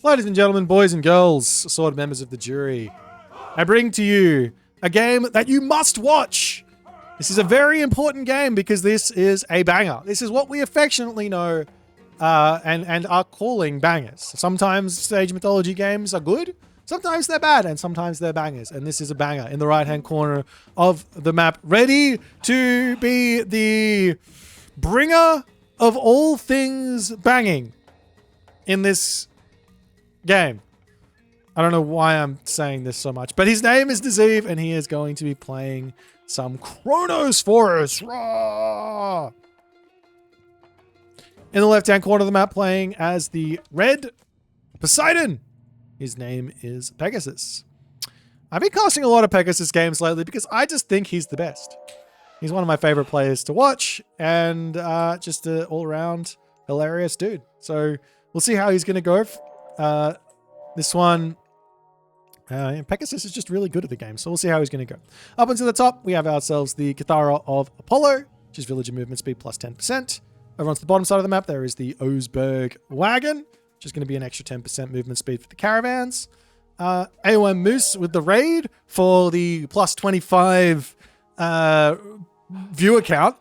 Ladies and gentlemen, boys and girls, assorted members of the jury, I bring to you a game that you must watch. This is a very important game because this is a banger. This is what we affectionately know and are calling bangers. Sometimes Stage Mythology games are good, sometimes they're bad, and sometimes they're bangers. And this is a banger in the right-hand corner of the map, ready to be the bringer of all things banging in this game. I don't know why I'm saying this so much, but his name is Deceive, and he is going to be playing some Kronos for us. Raw! In the left-hand corner of the map, playing as the red Poseidon. His name is Pegasus. I've been casting a lot of Pegasus games lately because I just think he's the best. He's one of my favorite players to watch, and just an all-around hilarious dude. So we'll see how he's going to go. This one, Pegasus is just really good at the game, so we'll see how he's going to go. Up into the top, we have ourselves the Cathara of Apollo, which is villager movement speed plus 10%. Over onto the bottom side of the map, there is the Oseberg Wagon, which is going to be an extra 10% movement speed for the caravans. AOM Moose with the Raid for the plus 25 viewer count.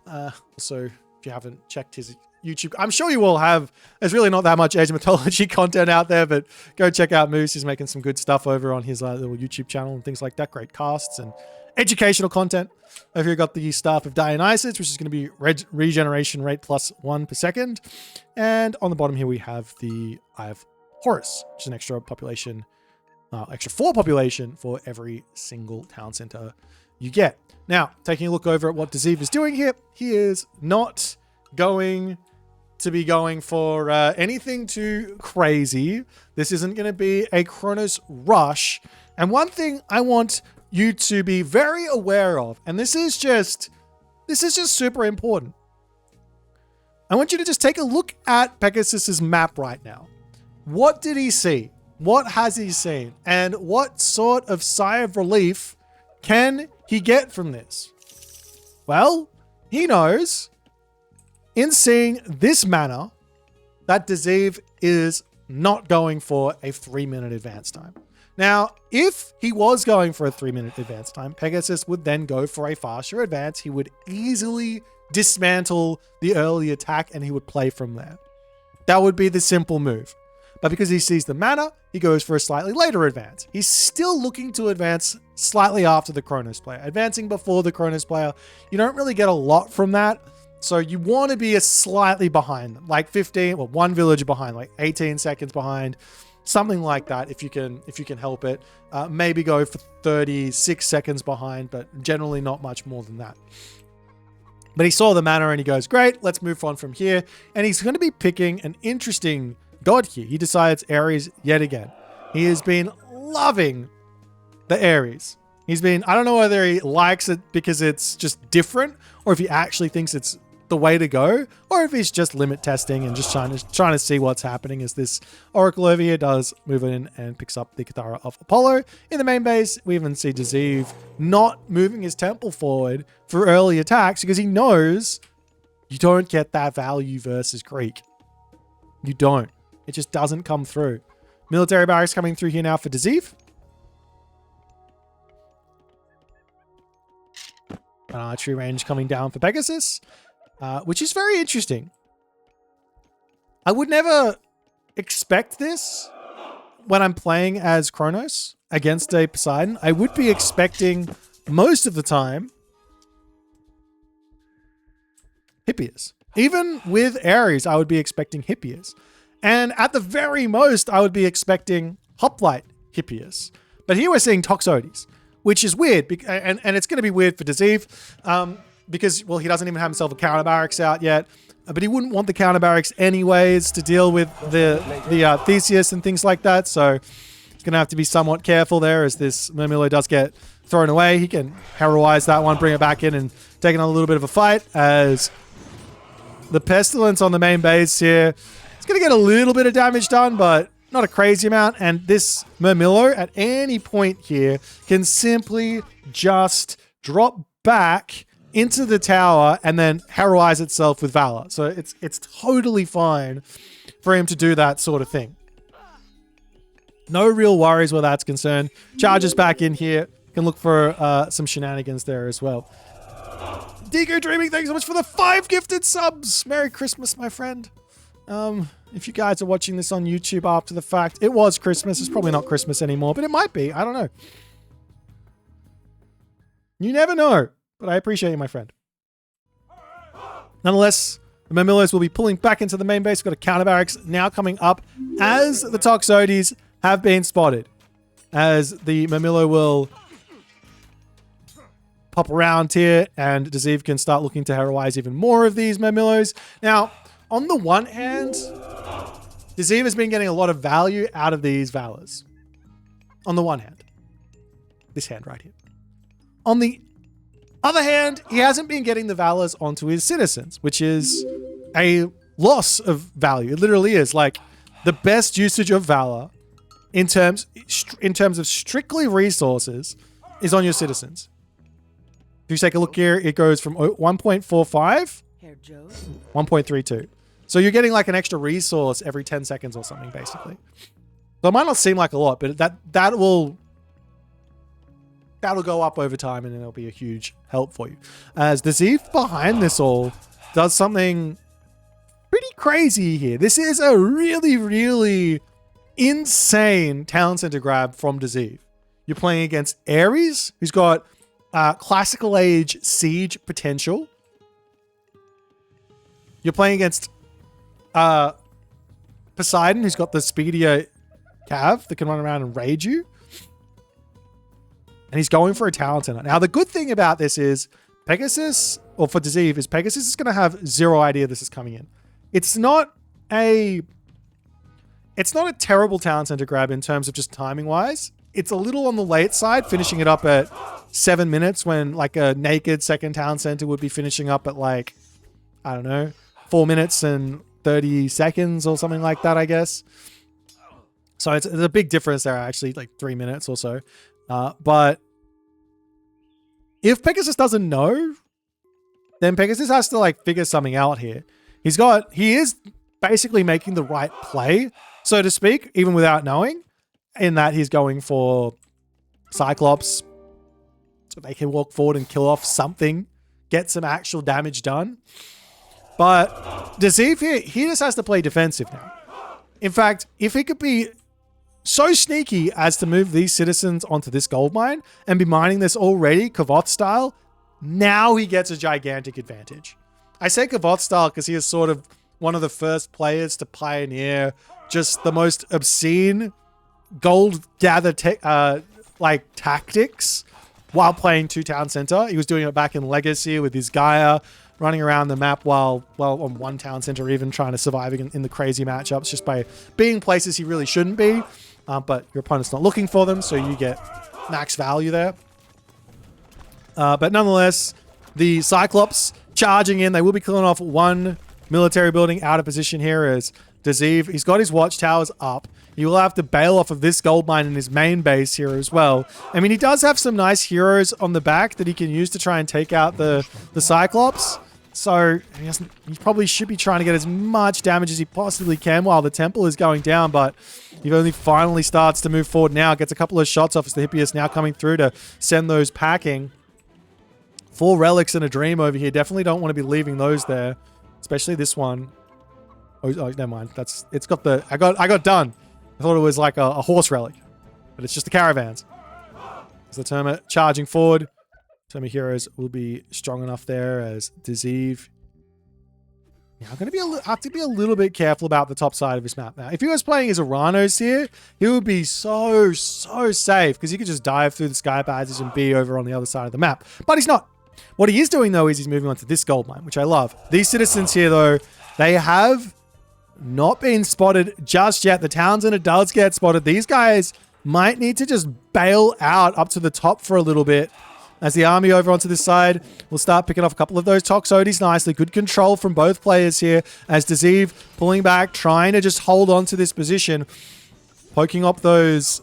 Also, if you haven't checked his YouTube, I'm sure you all have. There's really not that much Age of Mythology content out there, but go check out Moose. He's making some good stuff over on his little YouTube channel and things like that. Great casts and educational content. Over here, got the Staff of Dionysus, which is going to be regeneration rate plus 1 per second. And on the bottom here, we have the Eye of Horus, which is an extra population, extra 4 population for every single town center you get. Now, taking a look over at what Deceive is doing here, he is not going to be going for anything too crazy. This isn't going to be a Kronos rush. And one thing I want you to be very aware of, and this is just super important. I want you to just take a look at Pegasus's map right now. What did he see? What has he seen? And what sort of sigh of relief can he get from this? Well, he knows in seeing this mana that Deceive is not going for a 3-minute advance time. Now, if he was going for a 3-minute advance time, Pegasus would then go for a faster advance. He would easily dismantle the early attack and he would play from there. That would be the simple move. But because he sees the mana, he goes for a slightly later advance. He's still looking to advance slightly after the Kronos player. Advancing before the Kronos player, you don't really get a lot from that. So you want to be a slightly behind them, like 15, well, 1 villager behind, like 18 seconds behind. Something like that, if you can help it. Maybe go for 36 seconds behind, but generally not much more than that. But he saw the mana and he goes, great, let's move on from here. And he's going to be picking an interesting god here. He decides Ares yet again. He has been loving the Ares. He's been, I don't know whether he likes it because it's just different, or if he actually thinks it's the way to go, or if he's just limit testing and just trying to see what's happening as this Oracle over here does move in and picks up the Cathara of Apollo. In the main base, we even see Deceive not moving his temple forward for early attacks because he knows you don't get that value versus Greek. You don't. It just doesn't come through. Military barracks coming through here now for Deceive. An archery range coming down for Pegasus. Which is very interesting. I would never expect this when I'm playing as Kronos against a Poseidon. I would be expecting most of the time Hippias. Even with Ares, I would be expecting Hippias. And at the very most, I would be expecting Hoplite Hippias. But here we're seeing Toxotes, which is weird. And it's going to be weird for Deceive. Because, well, he doesn't even have himself a counter barracks out yet. But he wouldn't want the counter barracks anyways to deal with the Theseus and things like that. So he's going to have to be somewhat careful there as this Murmillo does get thrown away. He can heroize that one, bring it back in, and take on a little bit of a fight as the Pestilence on the main base here. It's going to get a little bit of damage done, but not a crazy amount. And this Murmillo at any point here can simply just drop back into the tower and then heroize itself with valor. So it's totally fine for him to do that sort of thing. No real worries where that's concerned. Charges back in here. Can look for some shenanigans there as well. Digo Dreaming, thanks so much for the 5 gifted subs. Merry Christmas, my friend. If you guys are watching this on YouTube after the fact, it was Christmas. It's probably not Christmas anymore, but it might be. I don't know. You never know, but I appreciate you, my friend. Nonetheless, the Mamillos will be pulling back into the main base. We've got a counter barracks now coming up as the Toxotes have been spotted. As the Mamillo will pop around here, and Dazeev can start looking to heroize even more of these Mamillos. Now, on the one hand, Dazeev has been getting a lot of value out of these Valors. On the one hand. This hand right here. On the other hand, he hasn't been getting the Valors onto his citizens, which is a loss of value. It literally is. Like, the best usage of Valor in terms of strictly resources is on your citizens. If you take a look here, it goes from 1.45 1.32. So you're getting like an extra resource every 10 seconds or something, basically. So it might not seem like a lot, but that'll go up over time, and it'll be a huge help for you. As Dazeev behind this all does something pretty crazy here. This is a really, really insane town center grab from Dazeev. You're playing against Ares, who's got classical age siege potential. You're playing against Poseidon, who's got the speedier cav that can run around and raid you. And he's going for a talent center. Now, the good thing about this is Pegasus, or for Dazeev, is Pegasus is going to have zero idea this is coming in. It's not a terrible talent center grab in terms of just timing wise. It's a little on the late side, finishing it up at 7 minutes when like a naked second talent center would be finishing up at like, I don't know, 4 minutes and 30 seconds or something like that, I guess. So it's a big difference there, actually, like 3 minutes or so. But if Pegasus doesn't know, then Pegasus has to like figure something out here. He is basically making the right play, so to speak, even without knowing, in that he's going for Cyclops so they can walk forward and kill off something, get some actual damage done. But Dazeev here, he just has to play defensive now. In fact, if he could be so sneaky as to move these citizens onto this gold mine and be mining this already, Kavoth style, now he gets a gigantic advantage. I say Kavoth style because he is sort of one of the first players to pioneer just the most obscene gold gather tactics while playing 2 town center. He was doing it back in Legacy with his Gaia, running around the map while on 1 town center, even trying to survive in the crazy matchups just by being places he really shouldn't be. But your opponent's not looking for them, so you get max value there. But nonetheless, the Cyclops charging in. They will be killing off 1 military building out of position here as Dazeev. He's got his watchtowers up. He will have to bail off of this gold mine in his main base here as well. I mean, he does have some nice heroes on the back that he can use to try and take out the Cyclops. So he probably should be trying to get as much damage as he possibly can while the temple is going down, but he only finally starts to move forward now. Gets a couple of shots off as the Hippias now coming through to send those packing. 4 relics and a dream over here. Definitely don't want to be leaving those there, especially this one. Oh, never mind. It's got the... I got done. I thought it was like a horse relic, but it's just the caravans. So the Terma charging forward. Terma heroes will be strong enough there as Dazeev. Yeah, I'm going to have to be a little bit careful about the top side of this map now. If he was playing as Uranos here, he would be so safe because he could just dive through the sky passage and be over on the other side of the map. But he's not. What he is doing, though, is he's moving on to this gold mine, which I love. These citizens here, though, they have not been spotted just yet. The Townsend does get spotted. These guys might need to just bail out up to the top for a little bit as the army over onto this side will start picking off a couple of those Toxotes nicely. Good control from both players here as Dazeev pulling back, trying to just hold on to this position. Poking up those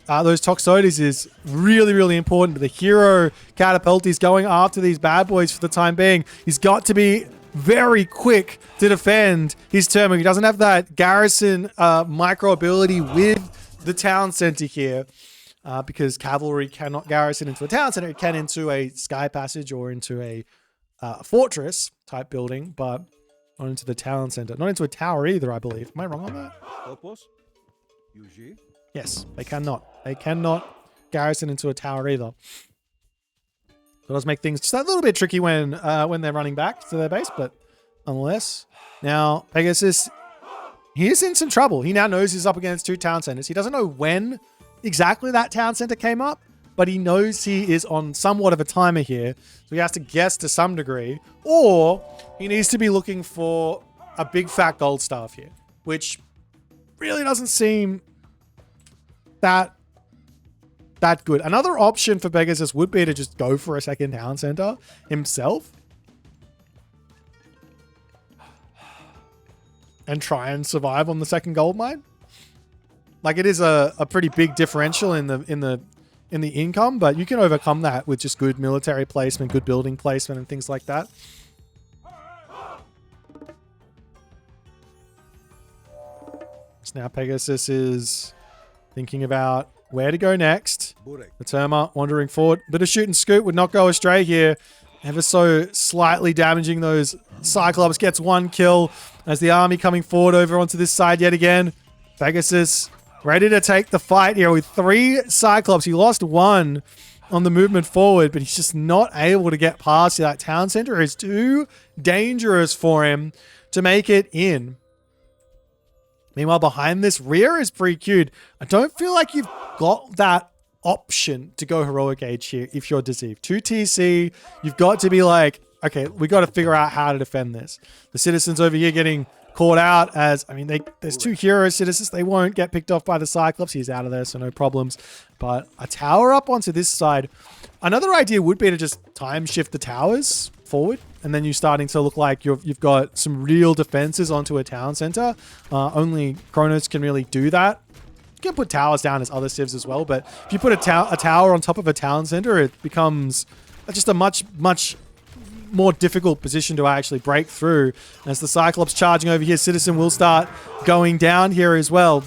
Toxotes is really, really important. But the hero catapult is going after these bad boys for the time being. He's got to be very quick to defend his Terma. He doesn't have that garrison micro ability with the town center here, because cavalry cannot garrison into a town center. It can into a sky passage or into a fortress type building, but not into the town center. Not into a tower either, I believe. Am I wrong on that? Yes, they cannot. They cannot garrison into a tower either. So it does make things just a little bit tricky when they're running back to their base, but unless... Now, Pegasus, he's in some trouble. He now knows he's up against 2 town centers. He doesn't know when exactly that town center came up, but he knows he is on somewhat of a timer here. So he has to guess to some degree, or he needs to be looking for a big fat gold staff here, which really doesn't seem that good. Another option for Pegasus would be to just go for a second town center himself and try and survive on the second gold mine. Like, it is a pretty big differential in the income, but you can overcome that with just good military placement, good building placement, and things like that. So now Pegasus is thinking about where to go next. The Terma wandering forward. Bit of shoot and scoot would not go astray here. Ever so slightly damaging those Cyclops. Gets 1 kill as the army coming forward over onto this side yet again. Pegasus ready to take the fight here with 3 Cyclops. He lost 1 on the movement forward, but he's just not able to get past that town center. It's too dangerous for him to make it in. Meanwhile, behind this rear is pretty cute. I don't feel like you've got that option to go heroic age here if you're deceived. 2 TC, you've got to be like, okay, we got to figure out how to defend this. The citizens over here getting caught out as, I mean, there's 2 hero citizens. They won't get picked off by the Cyclops. He's out of there, so no problems. But a tower up onto this side. Another idea would be to just time shift the towers forward, and then you're starting to look like you've got some real defenses onto a town center. Only Kronos can really do that. You can put towers down as other civs as well, but if you put a tower on top of a town center, it becomes just a much more difficult position to actually break through. As the Cyclops charging over here, Citizen will start going down here as well.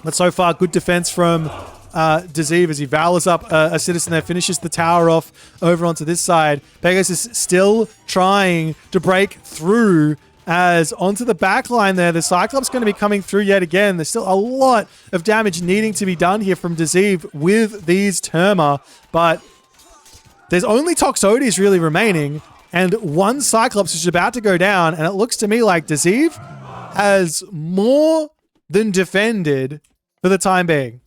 But so far, good defense from Deceive as he valors up a Citizen there, finishes the tower off over onto this side. Pegasus still trying to break through as onto the back line there. The Cyclops going to be coming through yet again. There's still a lot of damage needing to be done here from Deceive with these Terma, but there's only Toxotes really remaining, and 1 Cyclops is about to go down, and it looks to me like Deceive has more than defended for the time being.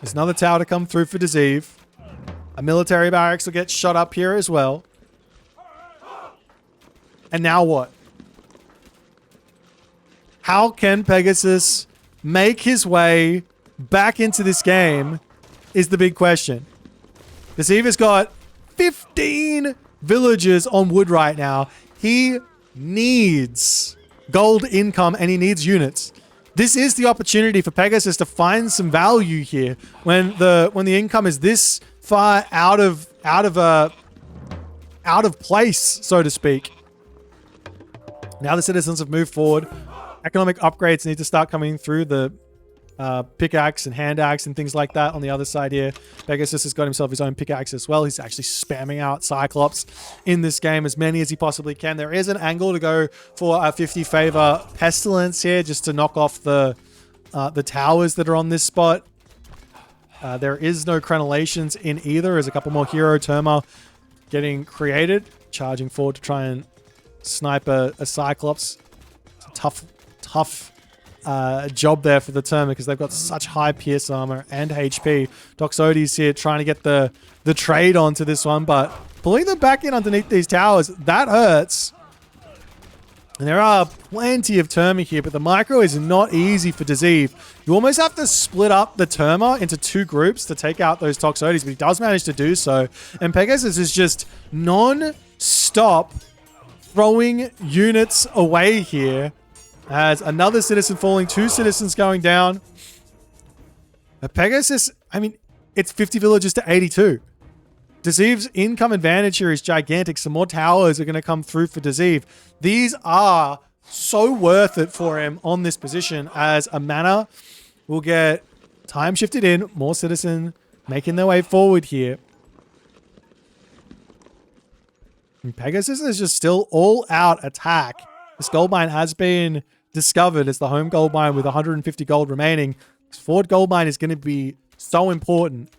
There's another tower to come through for Deceive. A military barracks will get shot up here as well. And now what? How can Pegasus make his way back into this game is the big question. Deceive has got 15 villagers on wood right now. He needs gold income and he needs units. This is the opportunity for Pegasus to find some value here when the income is this far out of place, so to speak. Now the citizens have moved forward. Economic upgrades need to start coming through. The pickaxe and hand axe and things like that on the other side here. Pegasus has got himself his own pickaxe as well. He's actually spamming out Cyclops in this game, as many as he possibly can. There is an angle to go for a 50 favor Pestilence here, just to knock off the towers that are on this spot. There is no crenellations in either. There's a couple more hero Terma getting created, charging forward to try and snipe a Cyclops. It's a tough job there for the Terma because they've got such high pierce armor and HP. Toxotes here trying to get the trade onto this one, but pulling them back in underneath these towers, that hurts. And there are plenty of Terma here, but the micro is not easy for Deceive. You almost have to split up the Terma into 2 groups to take out those Toxotes, but he does manage to do so. And Pegasus is just non-stop throwing units away here. As another citizen falling, 2 citizens going down. Pegasus, I mean, it's 50 villagers to 82. Deceive's income advantage here is gigantic. Some more towers are going to come through for Deceive. These are so worth it for him on this position as a mana will get time shifted in. More citizen making their way forward here. And Pegasus is just still all out attack. This gold mine has been discovered as the home gold mine with 150 gold remaining. This forward gold mine is going to be so important.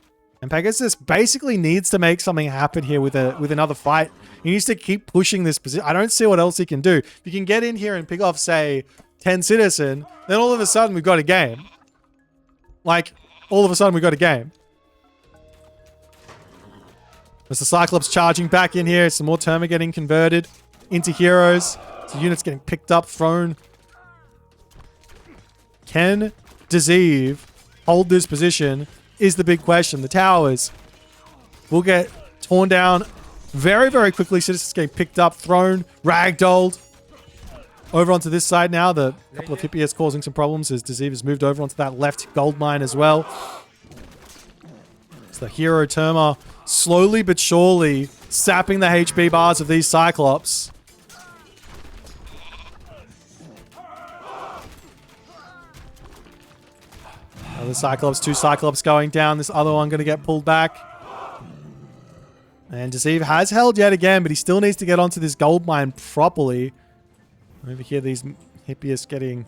And Pegasus basically needs to make something happen here with another fight. He needs to keep pushing this position. I don't see what else he can do. If you can get in here and pick off, say, 10 citizen, then all of a sudden we've got a game. Like, all of a sudden we've got a game. There's the Cyclops charging back in here. Some more Terma getting converted into heroes. So units getting picked up, thrown. Can Deceive hold this position is the big question. The towers will get torn down very, very quickly. Citizens getting picked up, thrown, ragdolled. Over onto this side now. The couple of hippies causing some problems as Deceive has moved over onto that left gold mine as well. It's the hero Terma slowly but surely sapping the HP bars of these Cyclops. Another Cyclops, 2 Cyclops going down. This other one going to get pulled back. And Deceive has held yet again, but he still needs to get onto this gold mine properly. Over here, these hippies getting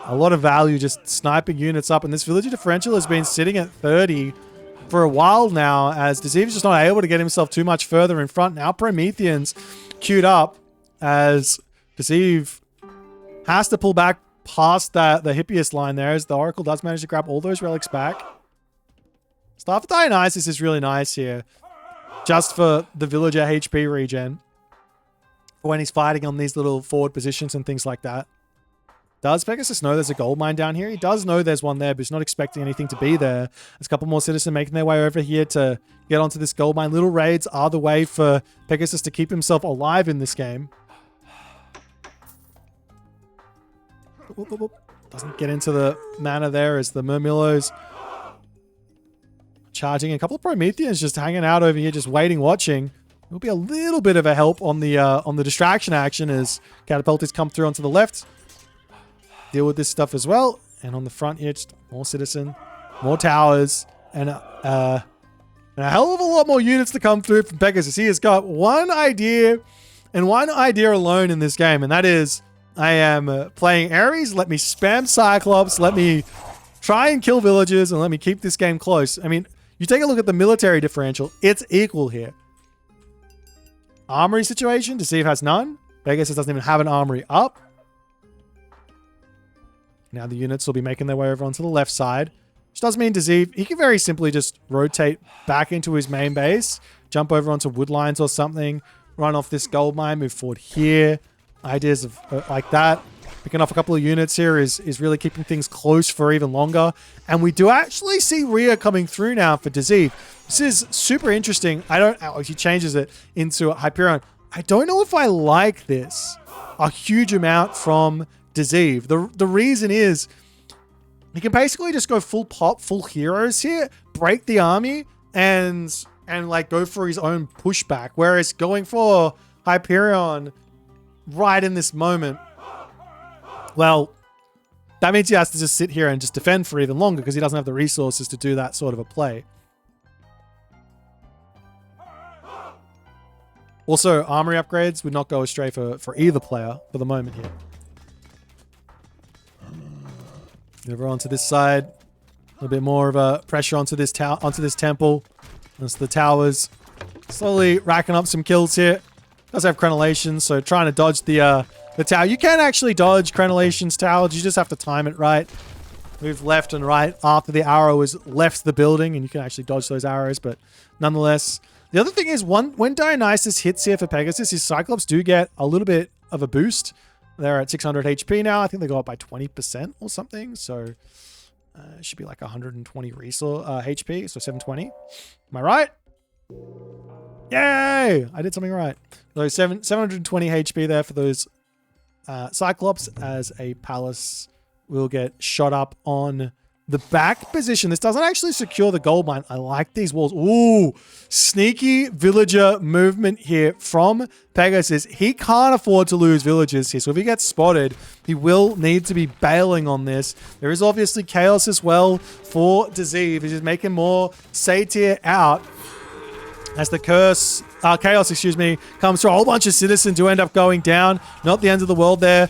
a lot of value, just sniping units up. And this villager differential has been sitting at 30 for a while now, as Deceive is just not able to get himself too much further in front. Now Prometheans queued up as Deceive has to pull back past the hippiest line there, as the Oracle does manage to grab all those relics back. Staff of Dionysus is really nice here, just for the villager HP regen, for when he's fighting on these little forward positions and things like that. Does Pegasus know there's a gold mine down here? He does know there's one there, but he's not expecting anything to be there. There's a couple more citizens making their way over here to get onto this gold mine. Little raids are the way for Pegasus to keep himself alive in this game. Doesn't get into the mana there as the Murmillos charging. A couple of Prometheans just hanging out over here, just waiting, watching. There'll be a little bit of a help on the distraction action as catapultists come through onto the left. Deal with this stuff as well. And on the front here, just more citizen, more towers, and a hell of a lot more units to come through from Pegasus. He has got one idea, and one idea alone in this game, and that is, I am playing Ares. Let me spam Cyclops. Let me try and kill villagers, and let me keep this game close. I mean, you take a look at the military differential. It's equal here. Armory situation, Deceive has none. Pegasus doesn't even have an armory up. Now the units will be making their way over onto the left side. Which does mean Deceive, he can very simply just rotate back into his main base, jump over onto wood lines or something, run off this gold mine, move forward here. Ideas of like that. Picking off a couple of units here is really keeping things close for even longer. And we do actually see Rhea coming through now for Deceive. This is super interesting. He changes it into Hyperion. I don't know if I like this a huge amount from Deceive. The reason is he can basically just go full pop, full heroes here, break the army, and like go for his own pushback. Whereas going for Hyperion right in this moment, well, that means he has to just sit here and just defend for even longer because he doesn't have the resources to do that sort of a play. Also, armory upgrades would not go astray for either player for the moment here. Over onto this side, a little bit more of a pressure onto this temple. As the towers slowly racking up some kills here. Does have crenellations, so trying to dodge the tower. You can actually dodge crenellations towers. You just have to time it right. Move left and right after the arrow has left the building, and you can actually dodge those arrows. But nonetheless, the other thing is when Dionysus hits here for Pegasus, his Cyclops do get a little bit of a boost. They're at 600 HP now. I think they go up by 20% or something. So it should be like 120 resource HP. So 720. Am I right? Yay! I did something right. So 720 HP there for those Cyclops, as a palace will get shot up on the back position. This doesn't actually secure the gold mine. I like these walls. Ooh, sneaky villager movement here from Pegasus. He can't afford to lose villagers here. So if he gets spotted, he will need to be bailing on this. There is obviously chaos as well for Deceive. He's just making more satyr out as the chaos, excuse me, comes through. A whole bunch of citizens who end up going down. Not the end of the world there.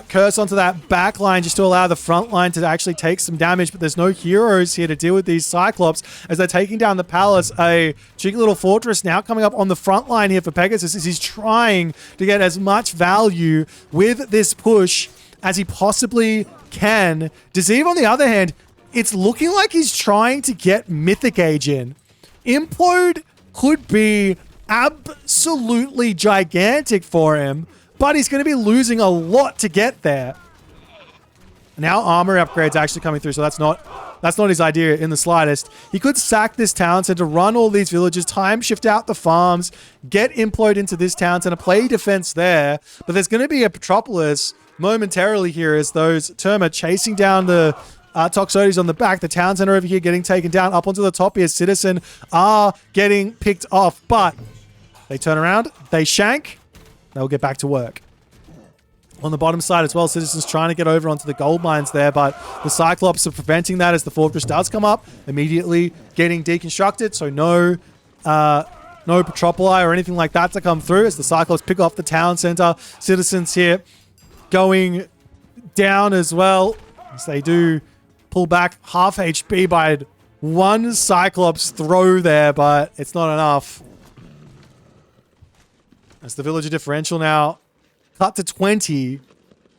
Curse onto that back line just to allow the front line to actually take some damage, but there's no heroes here to deal with these Cyclops as they're taking down the palace. A cheeky little fortress now coming up on the front line here for Pegasus as he's trying to get as much value with this push as he possibly can. Deceive, on the other hand, it's looking like he's trying to get Mythic Age in. Implode could be absolutely gigantic for him, but he's going to be losing a lot to get there. Now armor upgrades actually coming through, so that's not his idea in the slightest. He could sack this town center, run all these villages, time shift out the farms, get Implode into this town center, play defense there, but there's going to be a Petropolis momentarily here as those Terma chasing down the Toxotes on the back. The town center over here getting taken down. Up onto the top here, Citizen are getting picked off, but they turn around, they shank, they'll get back to work. On the bottom side as well, Citizens trying to get over onto the gold mines there, but the Cyclops are preventing that as the fortress does come up, immediately getting deconstructed, so no Petropoli or anything like that to come through as the Cyclops pick off the town center. Citizens here going down as well as they do pull back half HP by one Cyclops throw there, but it's not enough. As the villager differential now cut to 20,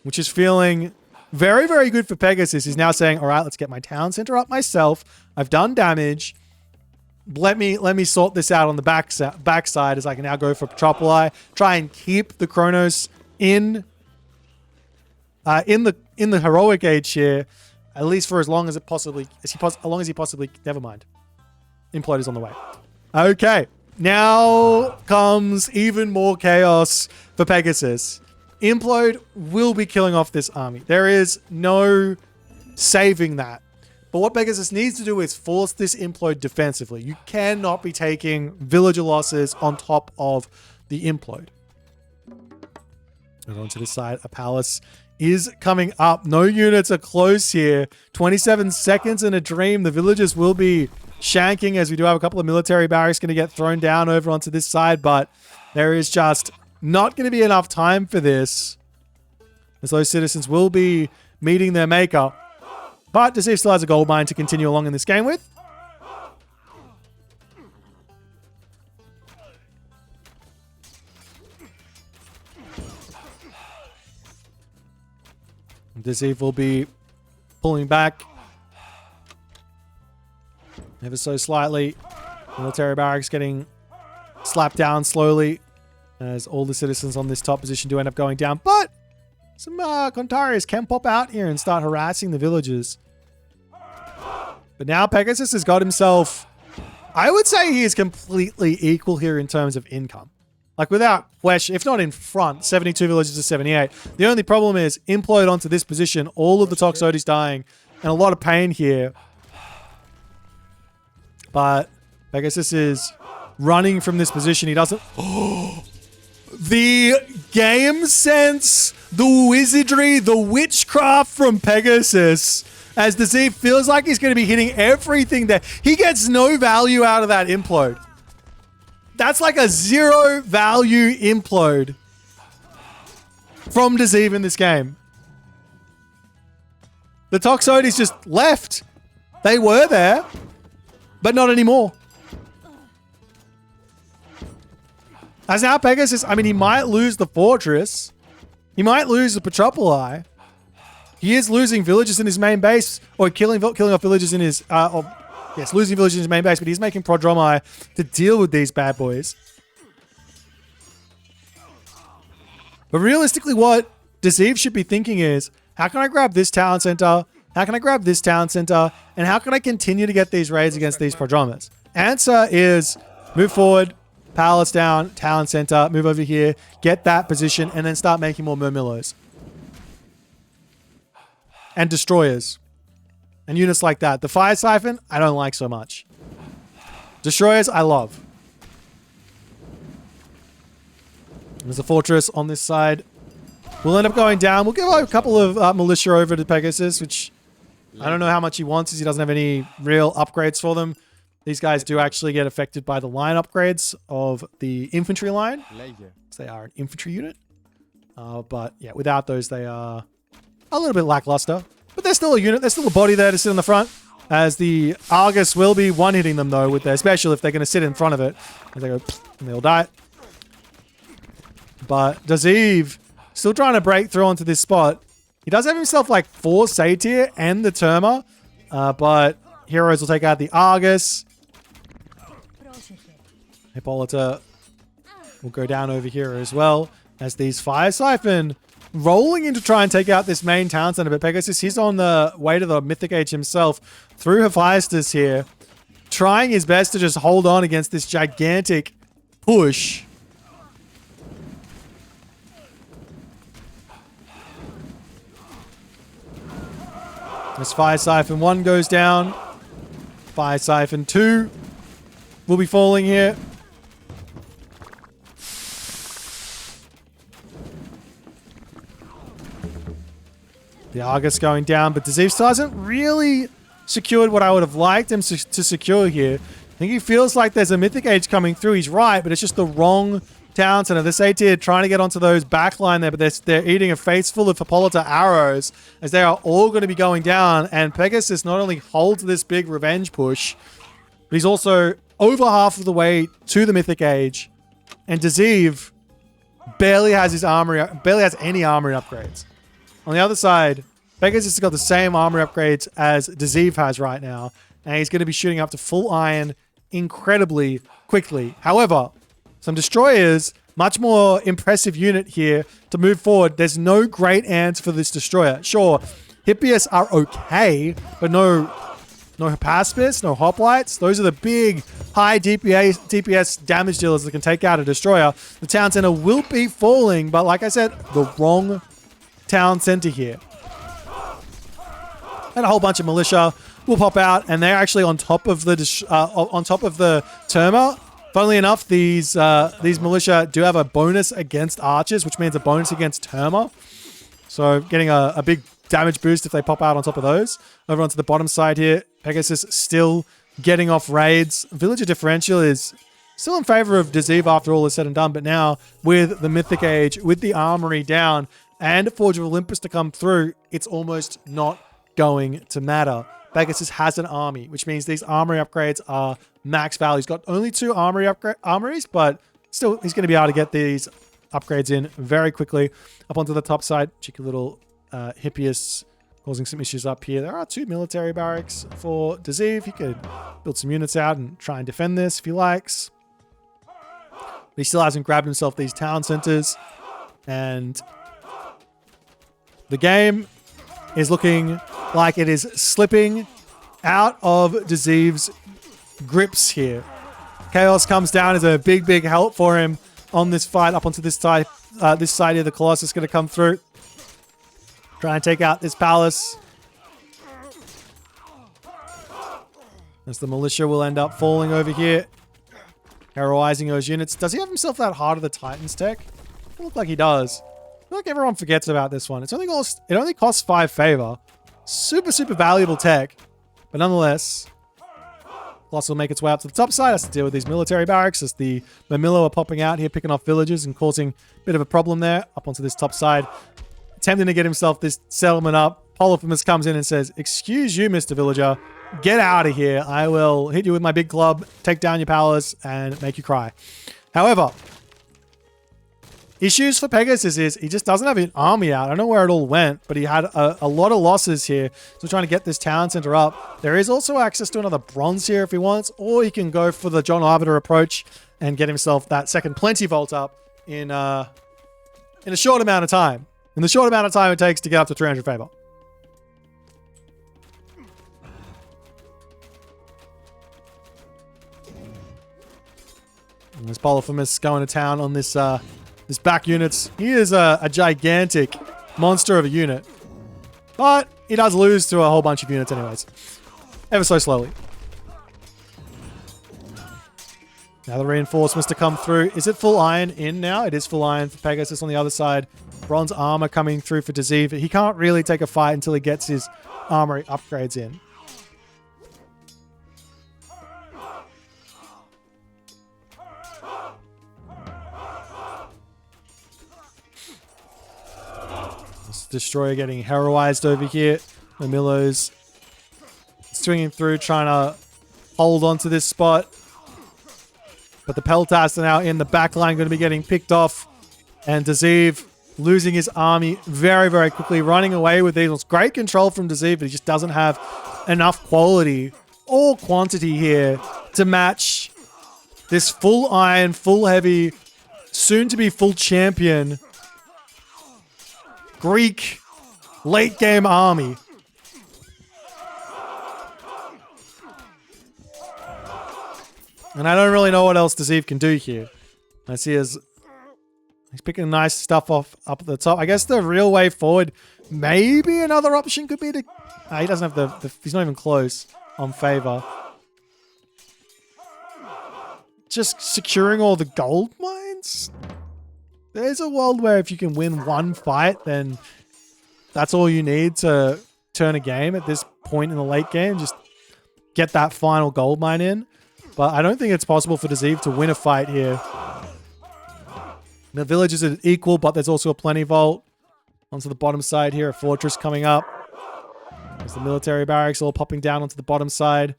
which is feeling very, very good for Pegasus. He's now saying, all right, let's get my town center up myself. I've done damage. Let me sort this out on the backside as I can now go for Petropoli. Try and keep the Chronos in the heroic age here, at least for as long as he possibly, never mind. Implode is on the way. Okay. Now comes even more chaos for Pegasus. Implode will be killing off this army. There is no saving that. But what Pegasus needs to do is force this Implode defensively. You cannot be taking villager losses on top of the Implode. Over onto this side, a palace is coming up. No units are close here. 27 seconds in a dream. The villagers will be shanking as we do have a couple of military barracks going to get thrown down over onto this side, but there is just not going to be enough time for this as those citizens will be meeting their maker. But Deceive still has a gold mine to continue along in this game with. Deceive will be pulling back ever so slightly. Military barracks getting slapped down slowly as all the citizens on this top position do end up going down. But some Contarius can pop out here and start harassing the villagers. But now Pegasus has got himself, I would say he is completely equal here in terms of income. Like without question, if not in front, 72 villages to 78. The only problem is Implode onto this position, all of the Toxotes dying, and a lot of pain here. But Pegasus is running from this position. He doesn't... Oh, the game sense, the wizardry, the witchcraft from Pegasus. As Deceive feels like he's going to be hitting everything there. He gets no value out of that Implode. That's like a 0 value Implode from Deceive in this game. The Toxotes just left. They were there, but not anymore. As now Pegasus, I mean, he might lose the fortress. He might lose the Petropoli. He is losing villages in his main base, or killing off villages in his... yes, losing villages in his main base, but he's making Prodromi to deal with these bad boys. But realistically, what Deceive should be thinking is, how can I grab this town center? How can I grab this town center? And how can I continue to get these raids against these Prodromas? Answer is move forward, palace down, town center, move over here, get that position, and then start making more Murmillos. And destroyers. and units like that. The Fire Siphon, I don't like so much. Destroyers, I love. There's a fortress on this side. We'll end up going down. We'll give a couple of militia over to Pegasus, which I don't know how much he wants, as he doesn't have any real upgrades for them. These guys do actually get affected by the line upgrades of the infantry line. So they are an infantry unit. But yeah, without those, they are a little bit lackluster. But they're still a unit. There's still a body there to sit in the front. As the Argus will be one-hitting them, though, with their special if they're going to sit in front of it. And they go, and they'll die. But Daziv still trying to break through onto this spot. He does have himself like 4 Satyr and the Terma. But heroes will take out the Argus. Hippolyta will go down over here as well. As these Fire Siphon rolling in to try and take out this main town center. But Pegasus, he's on the way to the Mythic Age himself through Hephaestus here. Trying his best to just hold on against this gigantic push. As Fire Siphon 1 goes down. Fire Siphon 2 will be falling here. The Argus going down, but Daziv still hasn't really secured what I would have liked him to secure here. I think he feels like there's a Mythic Age coming through. He's right, but it's just the wrong town center. The Satyr trying to get onto those backline there, but they're eating a face full of Hippolyta arrows as they are all going to be going down. And Pegasus not only holds this big revenge push, but he's also over half of the way to the Mythic Age. And Daziv barely has his armory, barely has any armory upgrades. On the other side, Pegasus has got the same armor upgrades as Daziv has right now, and he's going to be shooting up to full iron incredibly quickly. However, some destroyers, much more impressive unit here to move forward. There's no great answer for this destroyer. Sure, Hippias are okay, but no Hephaestus, no Hoplites. Those are the big, high DPS damage dealers that can take out a destroyer. The town center will be falling, but like I said, the wrong town center here. And a whole bunch of militia will pop out, and they're actually on top of the Terma. Funnily enough, these militia do have a bonus against archers, which means a bonus against Terma. So getting a big damage boost if they pop out on top of those. Over onto the bottom side here, Pegasus still getting off raids. Villager differential is still in favor of Daziv after all is said and done, but now with the Mythic Age, with the armory down, and Forge of Olympus to come through, it's almost not going to matter. Pegasus has an army, which means these armory upgrades are max value. He's got only 2 armories, but still he's going to be able to get these upgrades in very quickly. Up onto the top side, cheeky little Hippias causing some issues up here. There are 2 military barracks for Daziv. He could build some units out and try and defend this if he likes. But he still hasn't grabbed himself these town centers. And the game is looking like it is slipping out of Daziv's grips here. Chaos comes down as a big help for him on this fight. Up onto this side here, the Colossus is going to come through. Try and take out this palace. As the militia will end up falling over here. Heroizing those units. Does he have himself that Heart of the Titans tech? It looks like he does. I feel like everyone forgets about this one. It only costs 5 favor. Super valuable tech. But nonetheless, Colossus will make its way up to the top side. Has to deal with these military barracks as the Mamilo are popping out here, picking off villages and causing a bit of a problem there. Up onto this top side. Attempting to get himself this settlement up. Polyphemus comes in and says, "Excuse you, Mr. Villager. Get out of here. I will hit you with my big club, take down your palace, and make you cry." However, issues for Pegasus is he just doesn't have an army out. I don't know where it all went, but he had a lot of losses here. So trying to get this town center up. There is also access to another bronze here if he wants, or he can go for the John Arbiter approach and get himself that second plenty vault up in a short amount of time. In the short amount of time it takes to get up to 300 favor. And there's Polyphemus going to town on this back units. He is a gigantic monster of a unit. But he does lose to a whole bunch of units anyways. Ever so slowly. Now the reinforcements to come through. Is it full iron in now? It is full iron for Pegasus on the other side. Bronze armor coming through for Deceive. He can't really take a fight until he gets his armory upgrades in. This Destroyer getting heroized over here. Mamilo's swinging through, trying to hold on to this spot. But the Peltas are now in the back line, going to be getting picked off. And Deceive losing his army very, very quickly, running away with these. It's great control from Deceive, but he just doesn't have enough quality or quantity here to match this full iron, full heavy, soon to be full champion Greek late game army. And I don't really know what else Deceive can do here. I see he's picking nice stuff off up at the top. I guess the real way forward, maybe another option could be to... he doesn't have he's not even close on favor. Just securing all the gold mines? There's a world where if you can win one fight, then that's all you need to turn a game at this point in the late game. Just get that final gold mine in. But I don't think it's possible for Deceive to win a fight here. The villages are equal, but there's also a plenty vault. Onto the bottom side here, a fortress coming up. There's the military barracks all popping down onto the bottom side.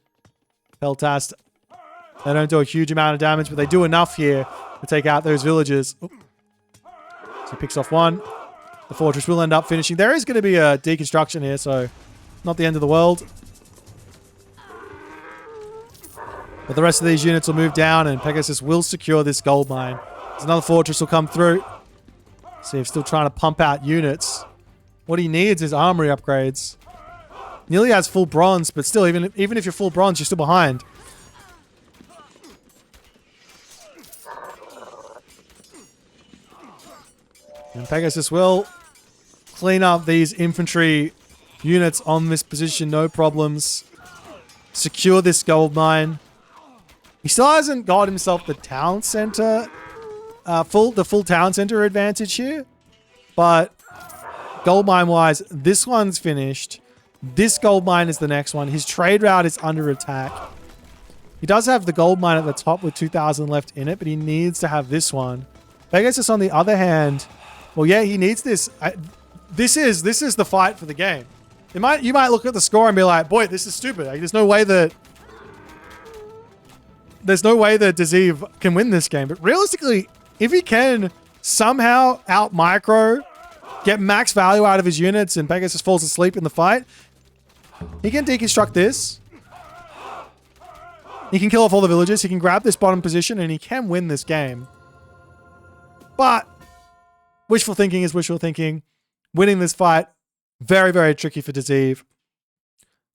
Peltast. They don't do a huge amount of damage, but they do enough here to take out those villages. Oop. So he picks off one. The fortress will end up finishing. There is going to be a deconstruction here, so not the end of the world. But the rest of these units will move down, and Pegasus will secure this gold mine. There's another fortress will come through. See, he's still trying to pump out units. What he needs is armory upgrades. Nearly has full bronze, but still, even if you're full bronze, you're still behind. And Pegasus will clean up these infantry units on this position, no problems. Secure this gold mine. He still hasn't got himself the town center, the full town center advantage here. But gold mine wise, this one's finished. This gold mine is the next one. His trade route is under attack. He does have the gold mine at the top with 2,000 left in it, but he needs to have this one. Pegasus, on the other hand, well, yeah, he needs this. This is the fight for the game. You might look at the score and be like, boy, this is stupid. Like, there's no way that Deceive can win this game. But realistically, if he can somehow out micro, get max value out of his units, and Pegasus falls asleep in the fight, he can deconstruct this. He can kill off all the villagers. He can grab this bottom position, and he can win this game. But wishful thinking is wishful thinking. Winning this fight, very, very tricky for Deceive.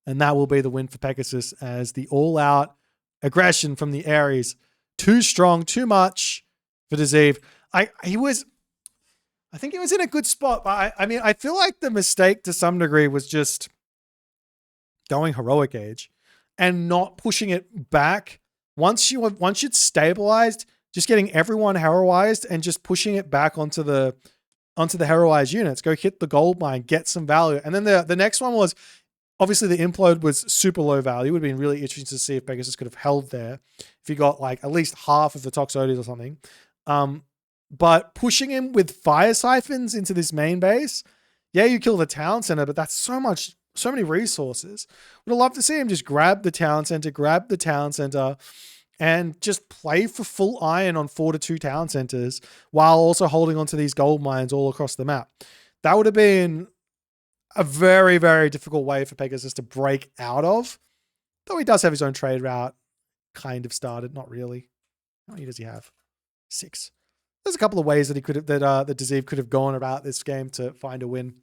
And that will be the win for Pegasus, as the all-out aggression from the Ares, too strong, too much for Deceive. I think he was in a good spot, but I mean, I feel like the mistake to some degree was just going heroic age and not pushing it back. Once you'd stabilized, just getting everyone heroized and just pushing it back onto the heroized units. Go hit the gold mine, get some value. And then the next one was, obviously the implode was super low value. It would have been really interesting to see if Pegasus could have held there. If he got like at least half of the Toxotes or something. But pushing him with fire siphons into this main base, yeah, you kill the town center, but that's so many resources. Would have loved to see him just grab the town center, and just play for full iron on 4-2 town centers while also holding onto these gold mines all across the map. That would have been a very, very difficult way for Pegasus to break out of. Though he does have his own trade route kind of started. Not really. How many does he have? 6. There's a couple of ways that he could have, that Deceive could have gone about this game to find a win.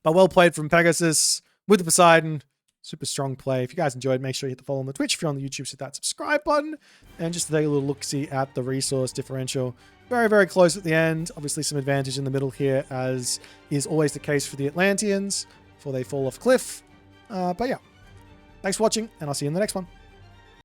But well played from Pegasus with the Poseidon. Super strong play. If you guys enjoyed, make sure you hit the follow on the Twitch. If you're on the YouTube, hit that subscribe button. And just to take a little look-see at the resource differential. Very, very close at the end. Obviously some advantage in the middle here, as is always the case for the Atlanteans before they fall off cliff. But yeah, thanks for watching, and I'll see you in the next one.